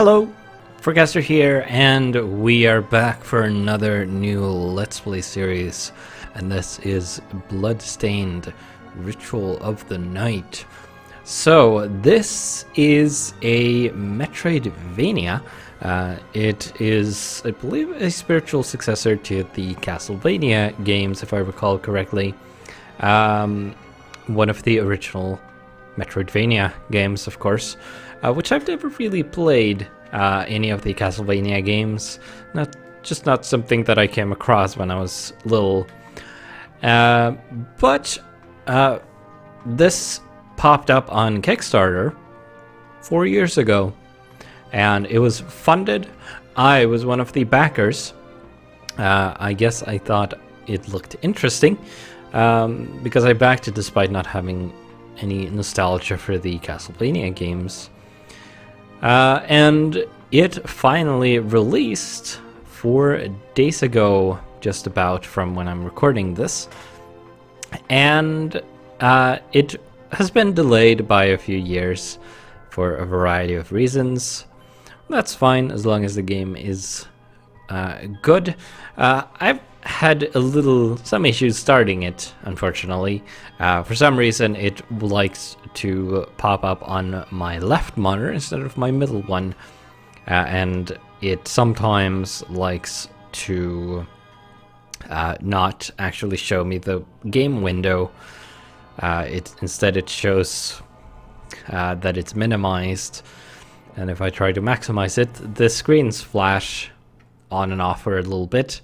Hello, Forecaster here, and we are back for another new Let's Play series, and this is Bloodstained, Ritual of the Night. So, this is a Metroidvania. It is, I believe, a spiritual successor to the Castlevania games, if I recall correctly. One of the original Metroidvania games, of course, which I've never really played any of the Castlevania games. Not something that I came across when I was little. But this popped up on Kickstarter 4 years ago, and it was funded. I was one of the backers. I guess I thought it looked interesting because I backed it despite not having any nostalgia for the Castlevania games. And it finally released 4 days ago, just about from when I'm recording this. And it has been delayed by a few years for a variety of reasons. That's fine as long as the game is good. I've had some issues starting it, unfortunately. For some reason it likes to pop up on my left monitor instead of my middle one, and it sometimes likes to not actually show me the game window. Instead it shows that it's minimized, and if I try to maximize it, the screens flash on and off for a little bit,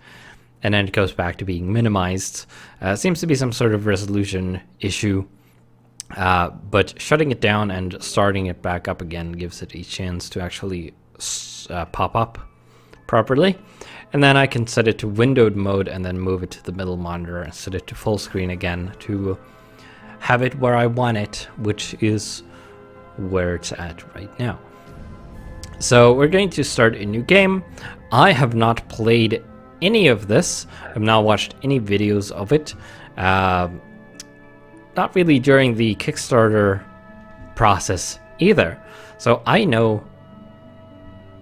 and then it goes back to being minimized. Seems to be some sort of resolution issue, but shutting it down and starting it back up again gives it a chance to actually pop up properly. And then I can set it to windowed mode and then move it to the middle monitor and set it to full screen again to have it where I want it, which is where it's at right now. So we're going to start a new game. I have not played any of this. I've not watched any videos of it. Not really during the Kickstarter process either. So I know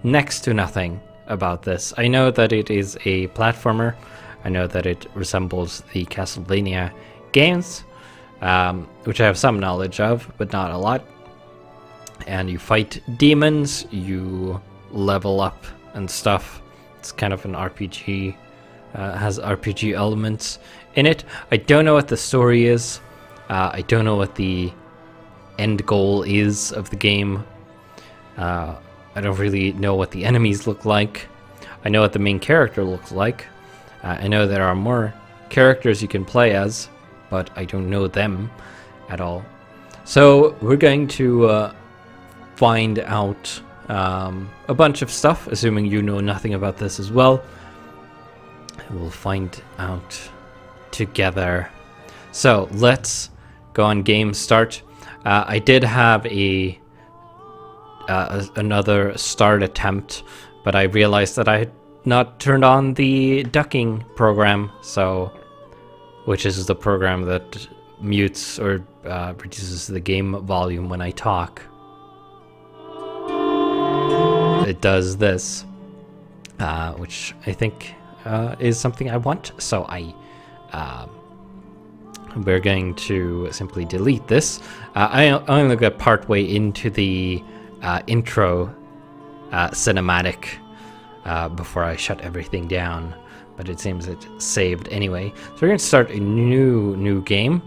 next to nothing about this. I know that it is a platformer. I know that it resembles the Castlevania games, which I have some knowledge of, but not a lot. And you fight demons, you level up and stuff. It's kind of an RPG, has RPG elements in it. I don't know what the story is. I don't know what the end goal is of the game. I don't really know what the enemies look like. I know what the main character looks like. I know there are more characters you can play as, but I don't know them at all. So we're going to find out a bunch of stuff, assuming you know nothing about this as well. We'll find out together. So let's go on game start. I did have another start attempt, but I realized that I had not turned on the ducking program, which is the program that mutes or reduces the game volume when I talk. It does this, which I think is something I want, so we're going to simply delete this. I only got partway into the intro cinematic before I shut everything down, but it seems it saved anyway. So we're going to start a new game,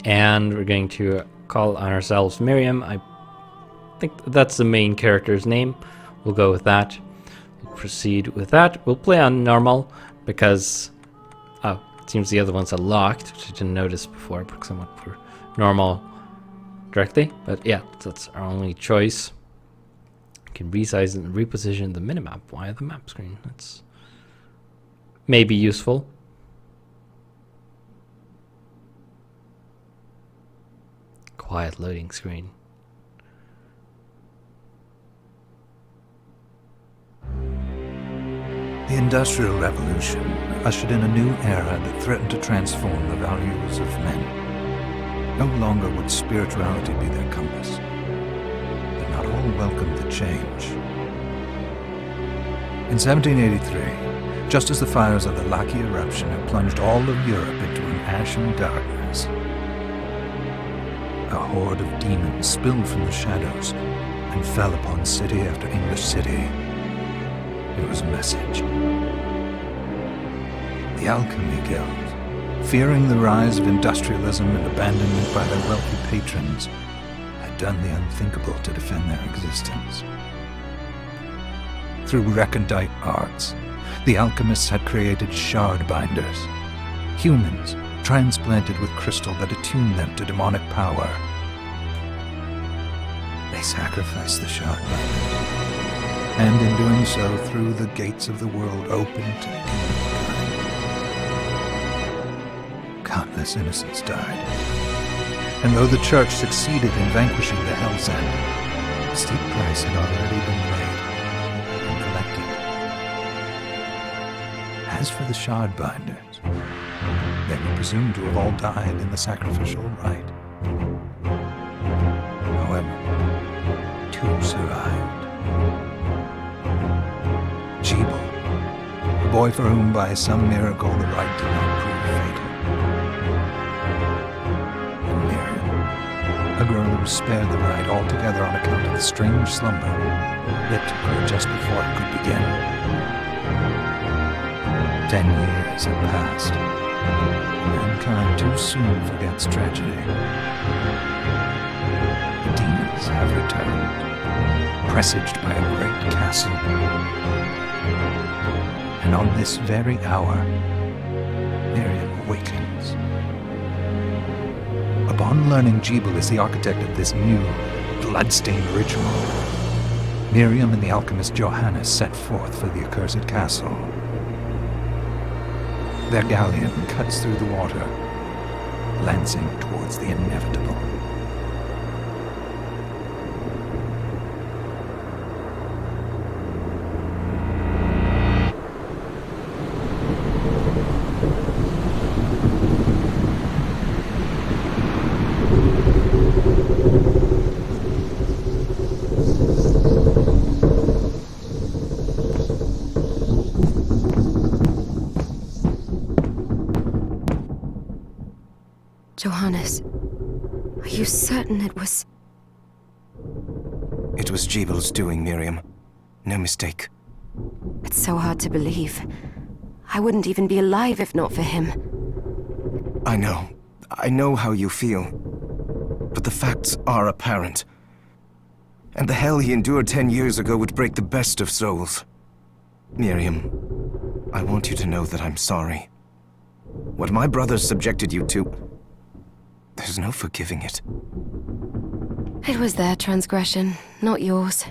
and we're going to call on ourselves Miriam. I think that's the main character's name. We'll go with that. We'll proceed with that. We'll play on normal because it seems the other ones are locked, which I didn't notice before because I went for normal directly. But yeah, that's our only choice. We can resize and reposition the minimap via the map screen. That's maybe useful. Quiet loading screen. The Industrial Revolution ushered in a new era that threatened to transform the values of men. No longer would spirituality be their compass. But not all all welcomed the change. In 1783, just as the fires of the Laki eruption had plunged all of Europe into an ashen darkness, a horde of demons spilled from the shadows and fell upon city after English city. It was a message. The Alchemy Guild, fearing the rise of industrialism and abandonment by their wealthy patrons, had done the unthinkable to defend their existence. Through recondite arts, the alchemists had created shard binders, humans transplanted with crystal that attuned them to demonic power. They sacrificed the shard binders, and in doing so threw the gates of the world open to demonkind. Countless innocents died, and though the church succeeded in vanquishing the Hell's End, a steep price had already been paid and collected. As for the shard binders, they were presumed to have all died in the sacrificial rite. However, two survived. Jebel, a boy for whom by some miracle the rite did not prove fatal. And Miriam, a girl who was spared the rite altogether on account of the strange slumber that took her just before it could begin. 10 years had passed. Mankind too soon forgets tragedy. The demons have returned, presaged by a great castle. And on this very hour, Miriam awakens. Upon learning Jebel is the architect of this new, bloodstained ritual, Miriam and the alchemist Johannes set forth for the accursed castle. Their galleon cuts through the water, lancing towards the inevitable. Johannes, are you certain it was... It was Jebel's doing, Miriam. No mistake. It's so hard to believe. I wouldn't even be alive if not for him. I know. I know how you feel. But the facts are apparent. And the hell he endured 10 years ago would break the best of souls. Miriam, I want you to know that I'm sorry. What my brothers subjected you to... there's no forgiving it. It was their transgression, not yours.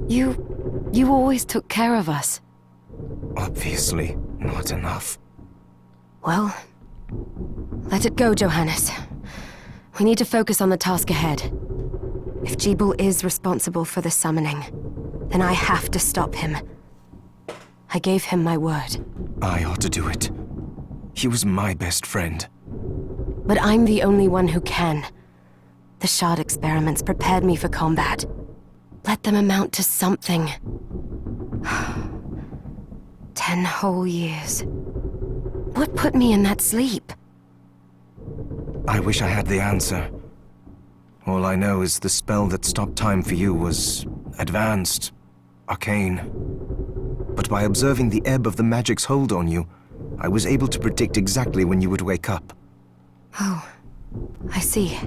You always took care of us. Obviously, not enough. Well, let it go, Johannes. We need to focus on the task ahead. If Jebel is responsible for the summoning, then I have to stop him. I gave him my word. I ought to do it. He was my best friend. But I'm the only one who can. The shard experiments prepared me for combat. Let them amount to something. 10 whole years. What put me in that sleep? I wish I had the answer. All I know is the spell that stopped time for you was advanced, arcane. But by observing the ebb of the magic's hold on you, I was able to predict exactly when you would wake up. Oh, I see.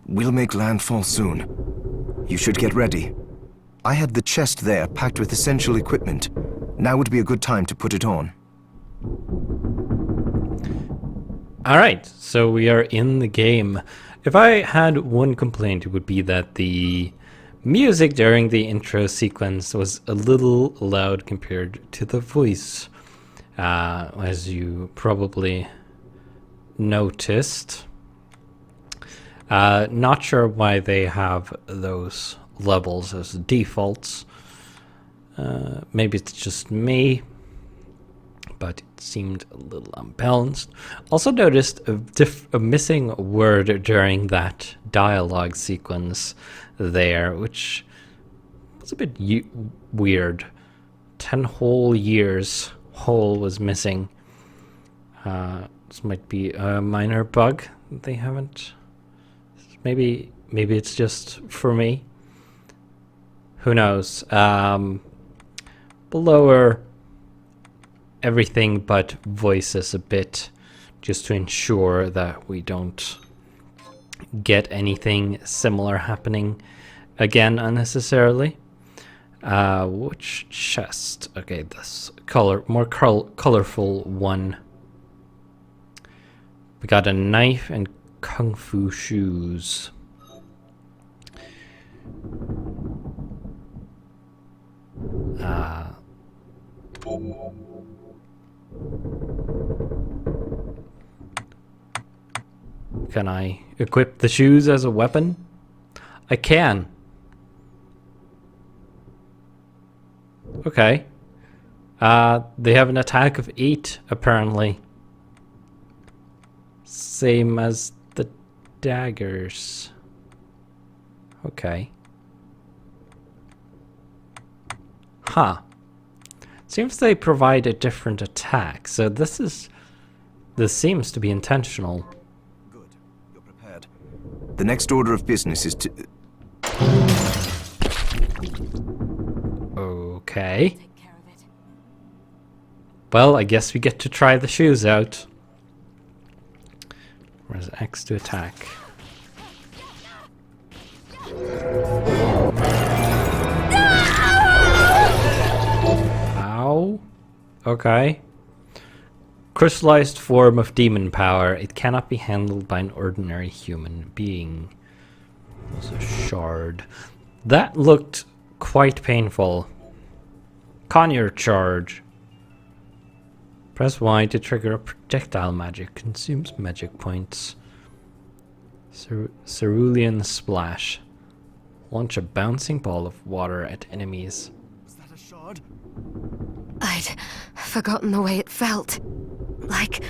We'll make landfall soon. You should get ready. I had the chest there packed with essential equipment. Now would be a good time to put it on. Alright, so we are in the game. If I had one complaint, it would be that the music during the intro sequence was a little loud compared to the voice. As you probably noticed. Not sure why they have those levels as defaults. Maybe it's just me, but it seemed a little unbalanced. Also noticed a missing word during that dialogue sequence there, which was a bit weird. 10 whole years whole was missing. This might be a minor bug that they haven't. Maybe it's just for me. Who knows? Lower everything but voices a bit, just to ensure that we don't get anything similar happening again unnecessarily. Which chest? Okay, this more colorful one. We got a knife and kung fu shoes. Can I equip the shoes as a weapon? I can. Okay. They have an attack of 8, apparently. Same as the daggers. Okay. Huh. Seems they provide a different attack, so this seems to be intentional. Good. You're prepared. The next order of business is to... Okay. Take care of it. Well, I guess we get to try the shoes out. Where's X to attack? Ow. Okay. Crystallized form of demon power. It cannot be handled by an ordinary human being. It's a shard. That looked quite painful. Conjure charge. Press Y to trigger a projectile magic. Consumes magic points. Cerulean splash. Launch a bouncing ball of water at enemies. Was that a shard? I'd forgotten the way it felt. Like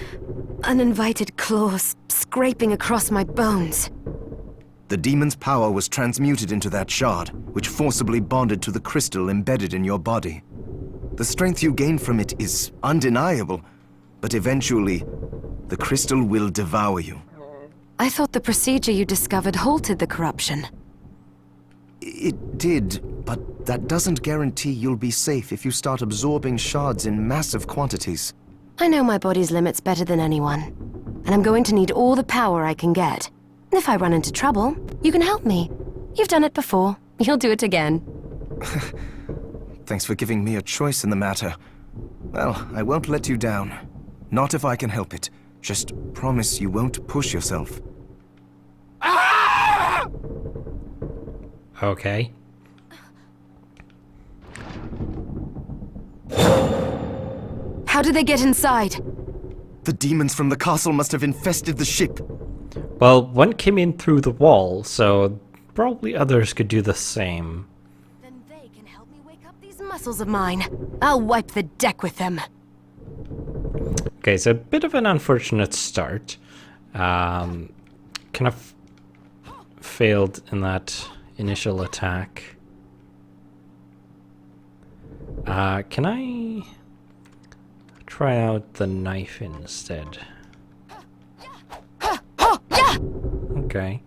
uninvited claws scraping across my bones. The demon's power was transmuted into that shard, which forcibly bonded to the crystal embedded in your body. The strength you gain from it is undeniable, but eventually, the crystal will devour you. I thought the procedure you discovered halted the corruption. It did, but that doesn't guarantee you'll be safe if you start absorbing shards in massive quantities. I know my body's limits better than anyone, and I'm going to need all the power I can get. If I run into trouble, you can help me. You've done it before. You'll do it again. Thanks for giving me a choice in the matter. Well, I won't let you down. Not if I can help it. Just promise you won't push yourself. Okay. How did they get inside? The demons from the castle must have infested the ship. Well, one came in through the wall, so probably others could do the same. Then they can help me wake up these muscles of mine. I'll wipe the deck with them. Okay, so a bit of an unfortunate start. Kind of failed in that initial attack. Can I try out the knife instead? Okay.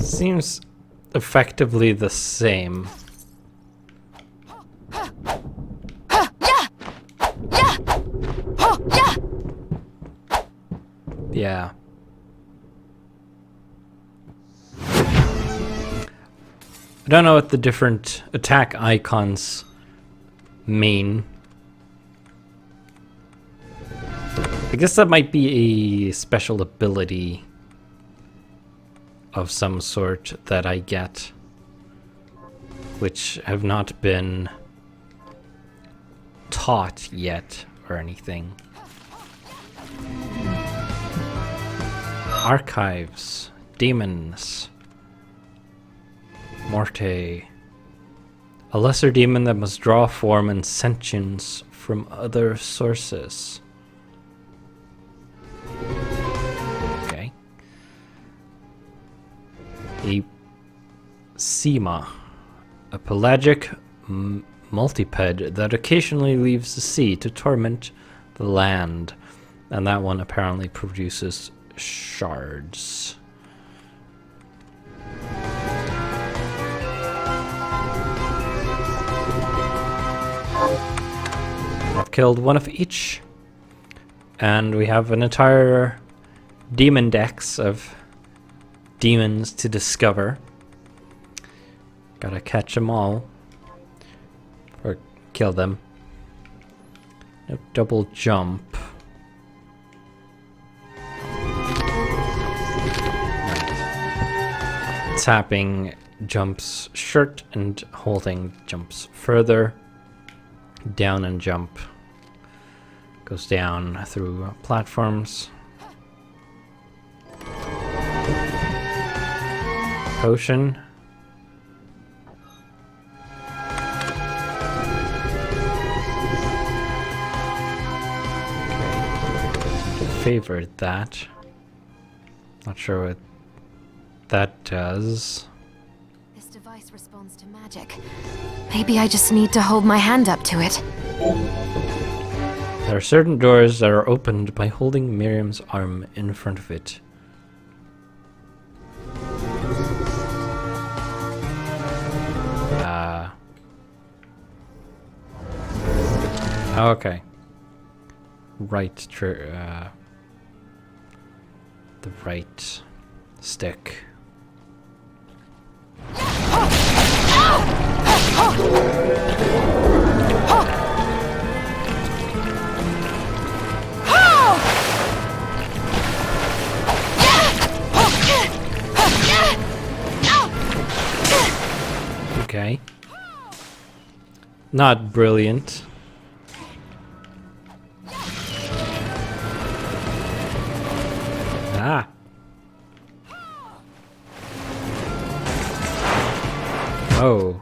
Seems effectively the same. Yeah. I don't know what the different attack icons mean. I guess that might be a special ability of some sort that I get, which have not been taught yet or anything. Archives, demons, Morte, A lesser demon that must draw form and sentience from other sources. Okay. A Sema. A pelagic multiped that occasionally leaves the sea to torment the land. And that one apparently produces shards. I've killed one of each. And we have an entire demon dex of demons to discover. Gotta catch them all. Or kill them. No double jump. Tapping jumps short and holding jumps further. Down and jump. Goes down through platforms. Potion. Favored that. Not sure what that does. This device responds to magic. Maybe I just need to hold my hand up to it. There are certain doors that are opened by holding Miriam's arm in front of it. Okay. Right, the right stick. Okay. Not brilliant. Ah. Oh.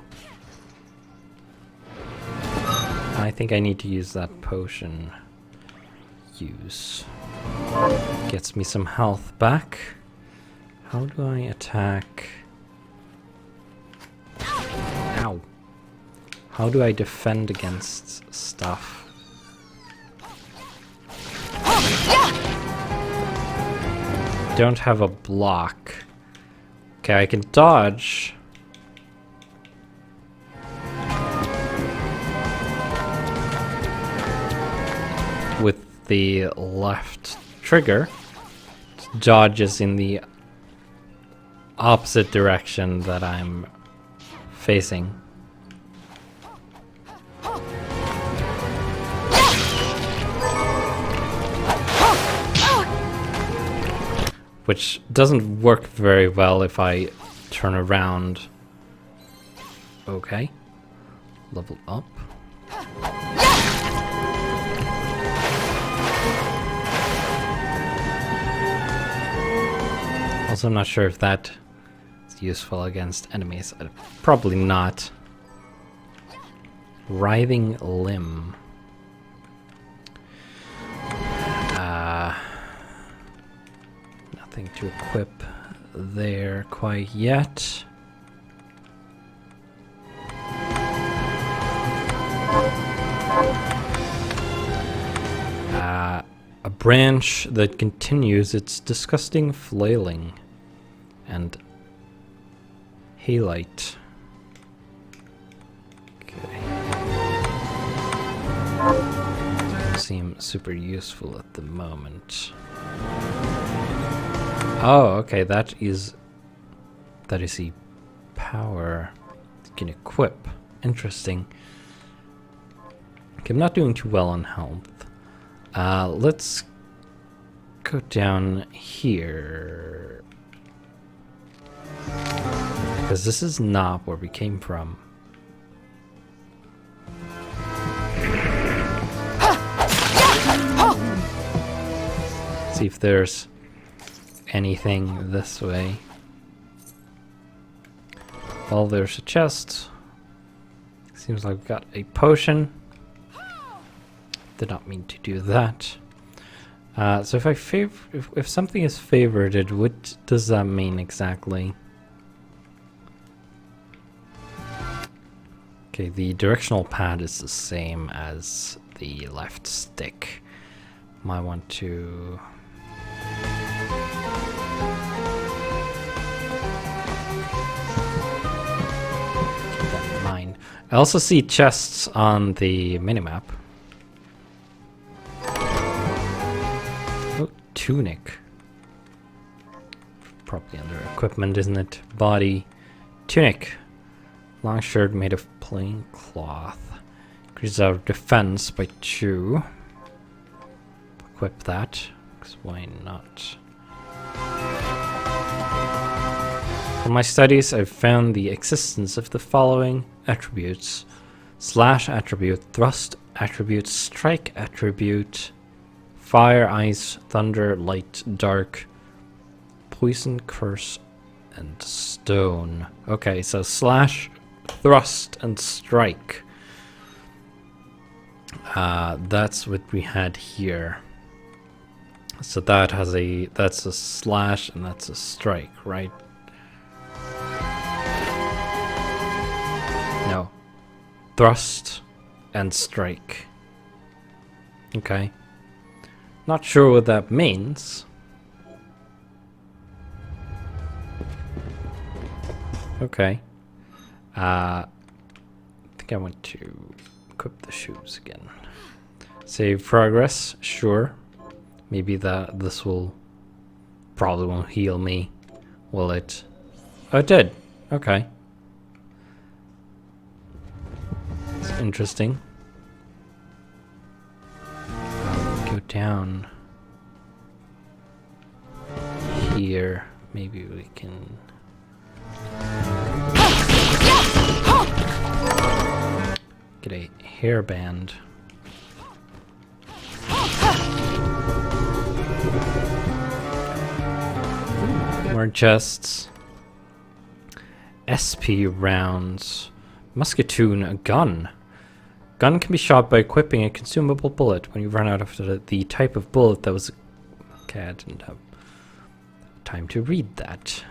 I think I need to use that potion. Use. Gets me some health back. How do I attack? Ow. How do I defend against stuff? Don't have a block. Okay, I can dodge. With the left trigger. Dodge is in the opposite direction that I'm facing. Which doesn't work very well if I turn around. Okay. Level up. Also, I'm not sure if that is useful against enemies. Probably not. Writhing limb. Nothing to equip there quite yet. A branch that continues its disgusting flailing. And halite. Okay. Doesn't seem super useful at the moment. Oh, okay, that is the power you can equip. Interesting. Okay, I'm not doing too well on health. Let's go down here. Because this is not where we came from. See if there's anything this way. Well, there's a chest. Seems like we've got a potion. Did not mean to do that. So if if something is favorited, what does that mean exactly? Okay, the directional pad is the same as the left stick. Might want to keep that in mind. I also see chests on the minimap. Oh, tunic. Probably under equipment, isn't it? Body. Tunic. Long shirt made of plain cloth. Increases our defense by 2. Equip that, because why not? For my studies, I've found the existence of the following attributes. Slash attribute, thrust attribute, strike attribute, fire, ice, thunder, light, dark, poison, curse, and stone. Okay, so slash, thrust, and strike. That's what we had here. So that has that's a slash and that's a strike, right? No. Thrust and strike. Okay. Not sure what that means. Okay. I think I want to equip the shoes again. Save progress, sure. Maybe this probably won't heal me, will it? Oh, it did. Okay. It's interesting. Go down here. Maybe we can get a hairband. More chests. SP rounds. Musketoon, a gun. Gun can be shot by equipping a consumable bullet. When you run out of the type of bullet that was... Okay, I didn't have time to read that.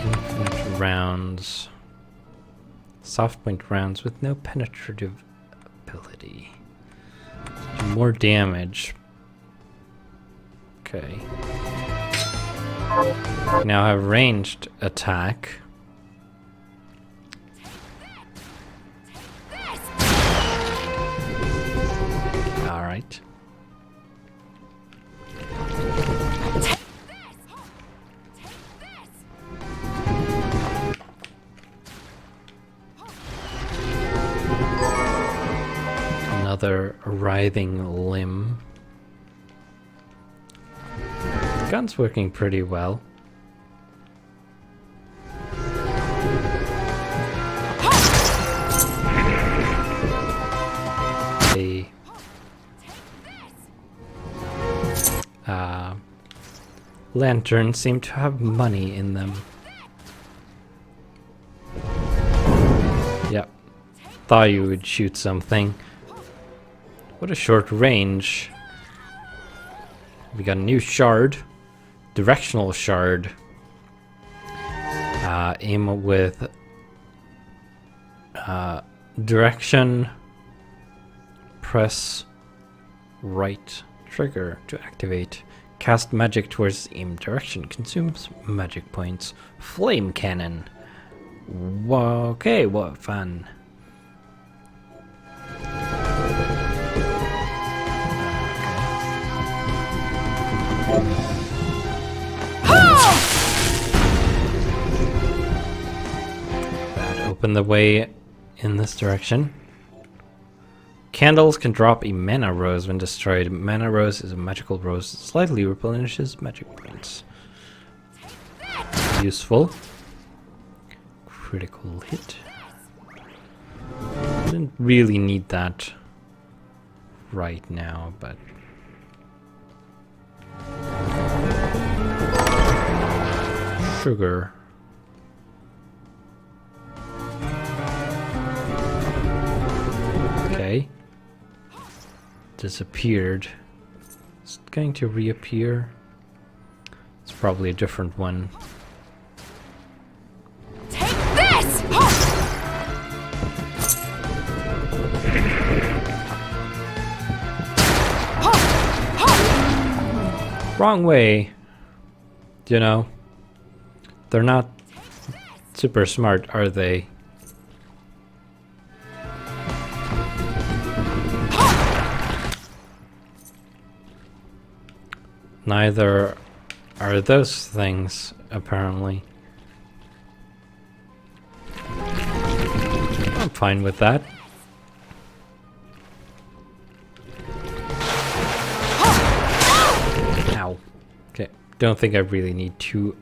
Infinite rounds. Soft point rounds with no penetrative ability. More damage. Okay. Now have ranged attack. Alright. Another writhing limb. The gun's working pretty well. The lanterns seem to have money in them. Yep. Thought you would shoot something. What a short range. We got a new shard. Directional shard. Aim with direction. Press right trigger to activate. Cast magic towards the aim direction. Consumes magic points. Flame cannon. Okay, what fun. That opened the way in this direction. Candles can drop a mana rose when destroyed. Mana rose is a magical rose that slightly replenishes magic points. Useful. Critical hit. Didn't really need that right now, but Sugar. Okay. Disappeared. Is it going to reappear? It's probably a different one. Take this! Wrong way. You know, they're not super smart, are they? Neither are those things, apparently. I'm fine with that. Ow. Okay, don't think I really need to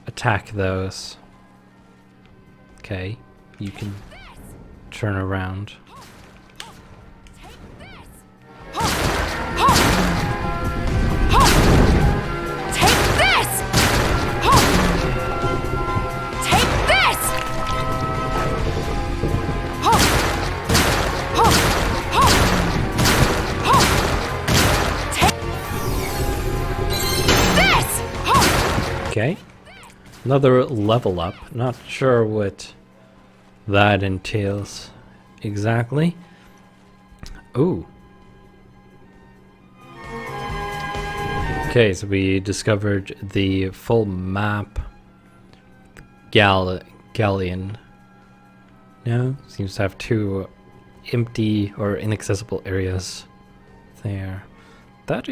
attack those. Okay, you can turn around. Okay, another level up. Not sure what that entails exactly. Ooh. Okay, so we discovered the full map. Galleon. No, seems to have two empty or inaccessible areas there. That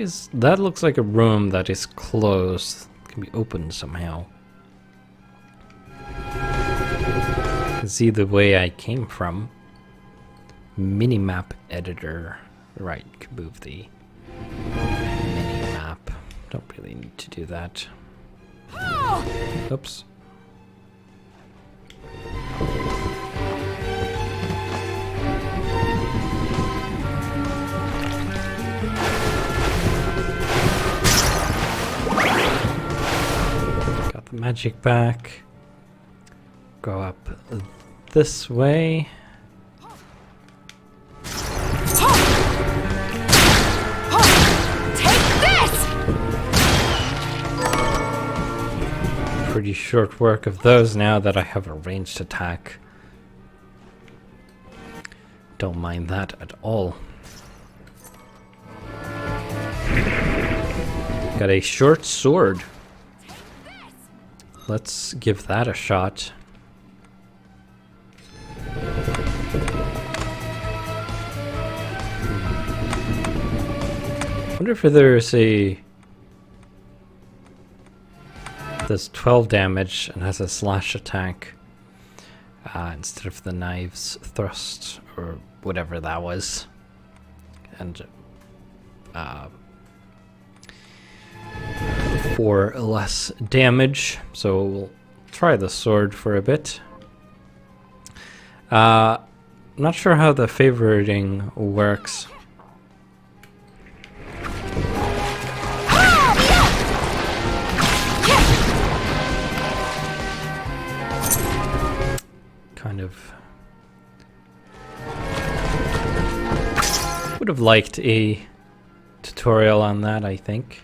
looks like a room that is closed. Can be opened somehow. You can see the way I came from. Minimap editor. Right, can move the minimap. Don't really need to do that. Oops. Got the magic back. Go up this way. Pretty short work of those now that I have a ranged attack. Don't mind that at all. Got a short sword. Let's give that a shot. Wonder if there's a... Does 12 damage and has a slash attack instead of the knives thrust or whatever that was, and 4 less damage. So we'll try the sword for a bit. Not sure how the favoriting works. Kind of would have liked a tutorial on that, I think.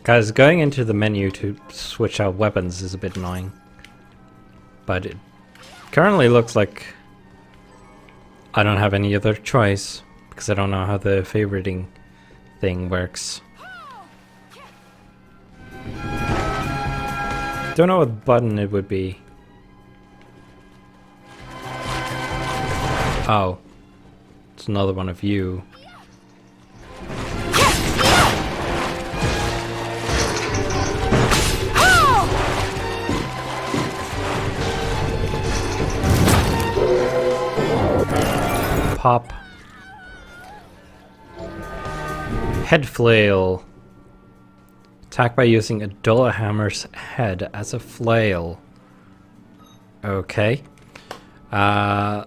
Guys, going into the menu to switch out weapons is a bit annoying. But it currently looks like I don't have any other choice, because I don't know how the favoriting thing works. Don't know what button it would be. Oh. It's another one of you. pop. Head flail. Attack by using a dull hammer's head as a flail. Okay. That's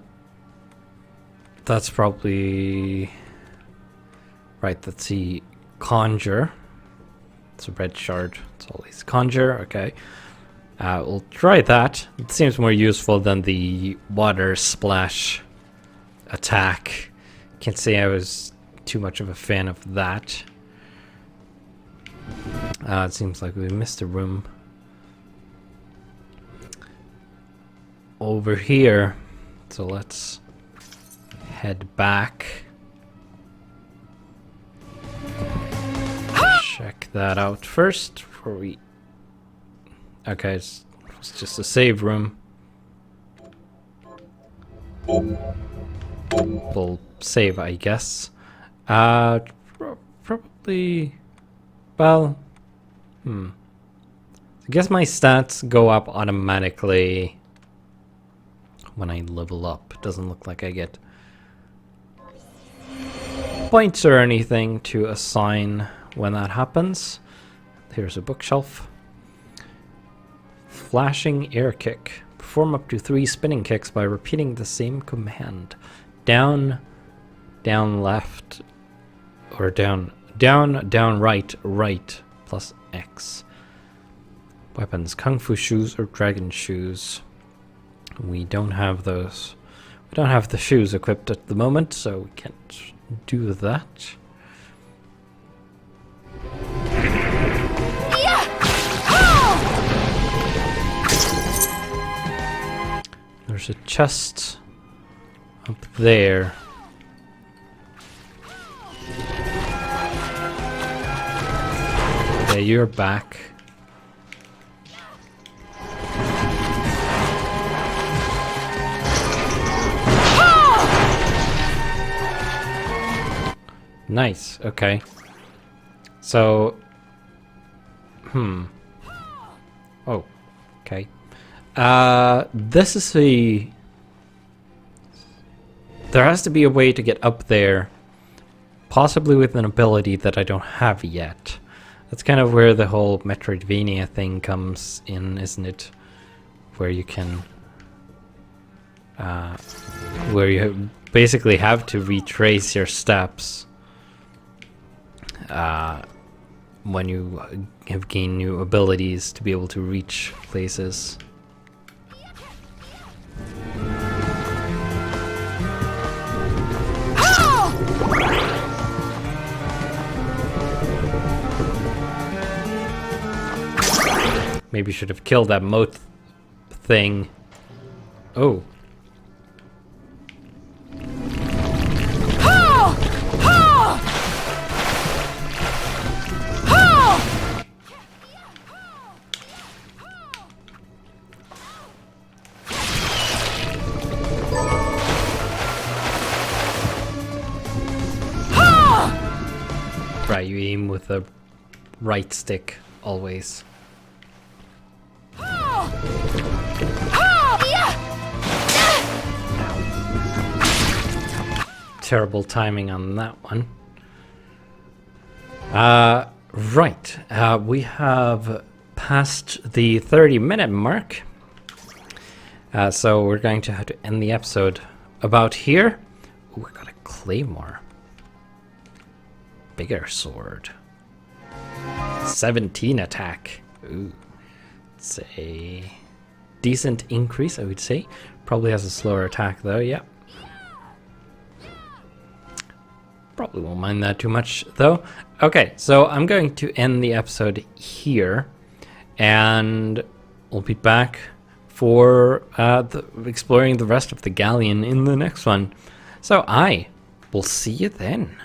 probably... Right, that's the conjure. It's a red shard. It's always conjure, okay. We'll try that. It seems more useful than the water splash attack. Can't say I was too much of a fan of that. It seems like we missed a room. Over here. So let's head back. Check that out first before we... Okay, it's just a save room. We'll save, I guess. Probably... Well... I guess my stats go up automatically when I level up. It doesn't look like I get points or anything to assign when that happens. Here's a bookshelf. Flashing air kick. Perform up to 3 spinning kicks by repeating the same command. Down, down left, or down, right, right, plus X. Weapons, kung fu shoes or dragon shoes. We don't have those. We don't have the shoes equipped at the moment, so we can't do that. There's a chest up there. Okay, you're back. Nice, okay. So... Oh, okay. This is a... There has to be a way to get up there, possibly with an ability that I don't have yet. That's kind of where the whole Metroidvania thing comes in, isn't it? Where you can... where you basically have to retrace your steps when you have gained new abilities to be able to reach places. Maybe should have killed that moat thing. Oh. Right, you aim with the right stick always. Terrible timing on that one. Right, we have passed the 30-minute mark. So we're going to have to end the episode about here. Ooh, we got a claymore. Bigger sword. 17 attack. Ooh. It's a decent increase, I would say. Probably has a slower attack though, yep. Probably won't mind that too much though. Okay, so I'm going to end the episode here. And we'll be back for exploring the rest of the galleon in the next one. So I will see you then.